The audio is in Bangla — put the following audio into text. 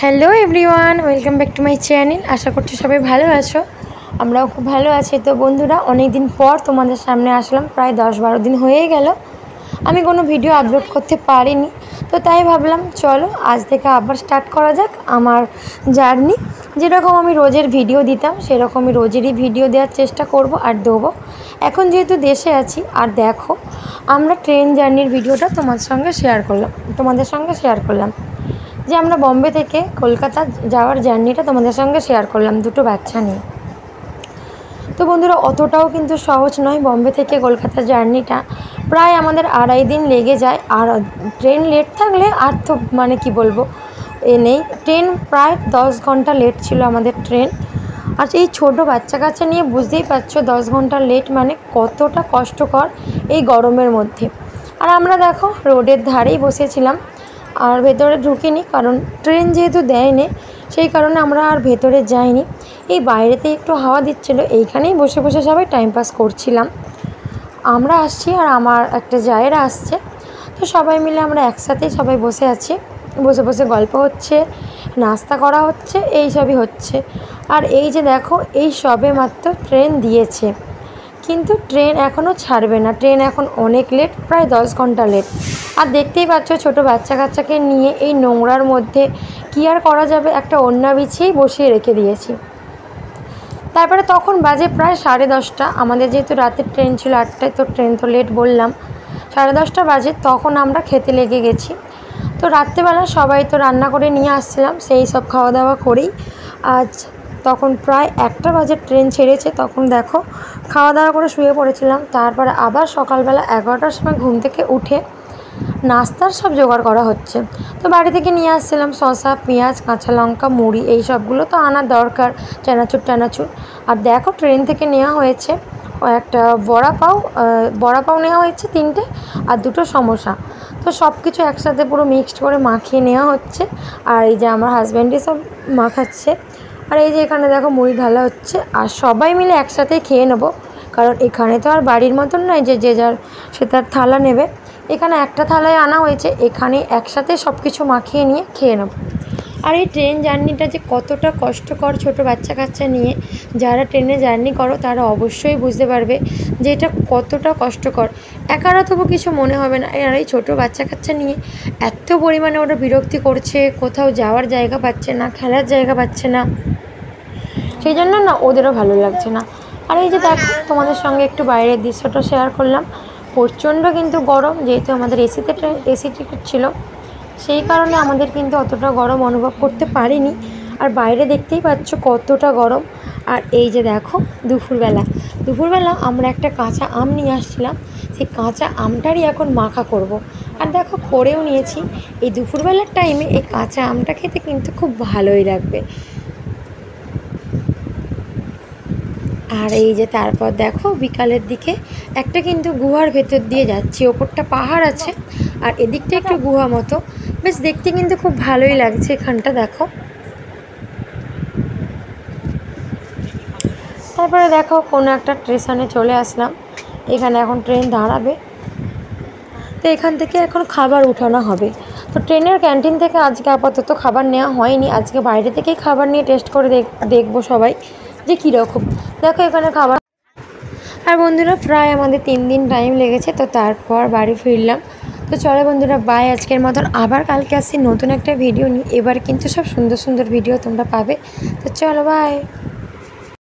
Hello everyone, welcome back to my channel. আশা করছি সবাই ভালো আছো। আমরাও খুব ভালো আছি। তো বন্ধুরা, অনেক দিন পর তোমাদের সামনে আসলাম, প্রায় 10-12 দিন হয়ে গেল আমি কোনো ভিডিও আপলোড করতে পারিনি। তো তাই ভাবলাম চলো আজ থেকে আবার স্টার্ট করা যাক আমার জার্নি। যেরকম আমি রোজের ভিডিও দিতাম সেরকমই রোজেরই ভিডিও দেওয়ার চেষ্টা করব আর দেবো। এখন যেহেতু দেশে আছি, আর দেখো আমরা ট্রেন জার্নির ভিডিওটা তোমাদের সঙ্গে শেয়ার করলাম যে আমরা বম্বে থেকে কলকাতা যাওয়ার জার্নিটা তোমাদের সঙ্গে শেয়ার করলাম দুটো বাচ্চা নিয়ে। তো বন্ধুরা, অতটাও কিন্তু সহজ নয় বম্বে থেকে কলকাতা জার্নিটা। প্রায় আমাদের 2.5 দিন লেগে যায়। আর ট্রেন লেট থাকলে আর তো কি বলবো নেই। ট্রেন প্রায় 10 ঘন্টা লেট ছিল আমাদের ট্রেন। আর এই ছোটো বাচ্চা কাচ্চা নিয়ে বুঝতেই পারছো 10 ঘন্টা লেট মানে কতটা কষ্টকর এই গরমের মধ্যে। আর আমরা দেখো রোডের ধারেই বসেছিলাম, আর ভেতরে ঢুকিনি, কারণ ট্রেন যেহেতু দেয়নি সেই কারণে আমরা আর ভেতরে যাইনি। এই বাইরেতে একটু হাওয়া দিচ্ছিলো, এইখানেই বসে বসে সবাই টাইম পাস করছিলাম। আমরা আসছি আর আমার একটা জায়েরা আসছে, তো সবাই মিলে আমরা একসাথেই সবাই বসে আছি। বসে বসে গল্প হচ্ছে, নাস্তা করা হচ্ছে, এই সবই হচ্ছে। আর এই যে দেখো, এই সবে মাত্র ট্রেন দিয়েছে, কিন্তু ট্রেন এখনও ছাড়বে না। ট্রেন এখন অনেক লেট, প্রায় 10 ঘন্টা লেট। আর দেখতেই পাচ্ছ ছোটো বাচ্চা কাচ্চাকে নিয়ে এই নোংরার মধ্যে কী আর করা যাবে, একটা ওড়না বিছিয়েই বসিয়ে রেখে দিয়েছি। তারপরে তখন বাজে প্রায় 10:30। আমাদের যেহেতু রাতের ট্রেন ছিল 8টায়, তো ট্রেন তো লেট বললাম। 10:30 বাজে, তখন আমরা খেতে লেগে গেছি। তো রাত্রেবেলা সবাই তো রান্না করে নিয়ে আসছিলাম, সেই সব খাওয়া দাওয়া করেই আজ তখন প্রায় 1টা বাজে ট্রেন ছেড়েছে। তখন দেখো খাওয়া দাওয়া করে শুয়ে পড়েছিলাম। তারপরে আবার সকালবেলা 11টার সময় ঘুম থেকে উঠে নাস্তার সব জোগাড় করা হচ্ছে। তো বাড়ি থেকে নিয়ে আসছিলাম শসা, পেঁয়াজ, কাঁচা লঙ্কা, মুড়ি, এই সবগুলো তো আনার দরকার, চানাচুর। আর দেখো ট্রেন থেকে নেওয়া হয়েছে একটা বড়া পাও নেওয়া হয়েছে 3টে, আর 2টো সমোসা। তো সব কিছু একসাথে পুরো মিক্সড করে মাখিয়ে নেওয়া হচ্ছে। আর এই যে আমার হাজব্যান্ডই সব মাখাচ্ছে। আর এই যে এখানে দেখো মুড়ি ঢালা হচ্ছে, আর সবাই মিলে একসাথেই খেয়ে নেবো, কারণ এখানে তো আর বাড়ির মতন নয় যে যে যার সে তার থালা নেবে। এখানে একটা থালায় আনা হয়েছে, এখানে একসাথে সব কিছু মাখিয়ে নিয়ে খেয়ে নেব। আর এই ট্রেন জার্নিটা যে কতটা কষ্টকর, ছোটো বাচ্চা কাচ্চা নিয়ে যারা ট্রেনে জার্নি করো তারা অবশ্যই বুঝতে পারবে যে এটা কতটা কষ্টকর। একারা তবু কিছু মনে হবে না, আর এই ছোটো বাচ্চা কাচ্চা নিয়ে এত পরিমাণে ওরা বিরক্তি করছে, কোথাও যাওয়ার জায়গা পাচ্ছে না, খেলার জায়গা পাচ্ছে না, সেই জন্য না ওদেরও ভালো লাগছে না। আর এই যে দেখো তোমাদের সঙ্গে একটু বাইরের দৃশ্যটা শেয়ার করলাম। প্রচণ্ড কিন্তু গরম, যেহেতু আমাদের এসি টিকিট ছিল সেই কারণে আমাদের কিন্তু অতটা গরম অনুভব করতে পারিনি। আর বাইরে দেখতেই পাচ্ছ কতটা গরম। আর এই যে দেখো দুপুরবেলা আমরা একটা কাঁচা আম নিয়ে আসছিলাম, সেই কাঁচা আমটারই এখন মাখা করব। আর দেখো করেও নিয়েছি। এই দুপুরবেলার টাইমে এই কাঁচা আমটা খেতে কিন্তু খুব ভালোই লাগবে। আর এই যে তারপর দেখো বিকালের দিকে একটা কিন্তু গুহার ভেতর দিয়ে যাচ্ছি, ওপরটা পাহাড় আছে আর এদিকটা একটু গুহা মতো, বেশ দেখতে কিন্তু খুব ভালোই লাগছে এখানটা দেখো। তারপরে দেখো কোনো একটা স্টেশনে চলে আসলাম, এখানে এখন ট্রেন দাঁড়াবে, তো এখান থেকে এখন খাবার উঠানো হবে। তো ট্রেনের ক্যান্টিন থেকে আজকে আপাতত খাবার নেওয়া হয়নি, আজকে বাইরে থেকেই খাবার নিয়ে টেস্ট করে দেখবো সবাই যে কীরকম। দেখো এখানে খাবার। আর বন্ধুরা, প্রায় আমাদের 3 দিন টাইম লেগেছে, তো তারপর বাড়ি ফিরলাম। তো চলো বন্ধুরা, বাই, আজকের মতন। আবার কালকে আসছি নতুন একটা ভিডিও নিয়ে। এবার কিন্তু সব সুন্দর সুন্দর ভিডিও তোমরা পাবে। তো চলো, বাই।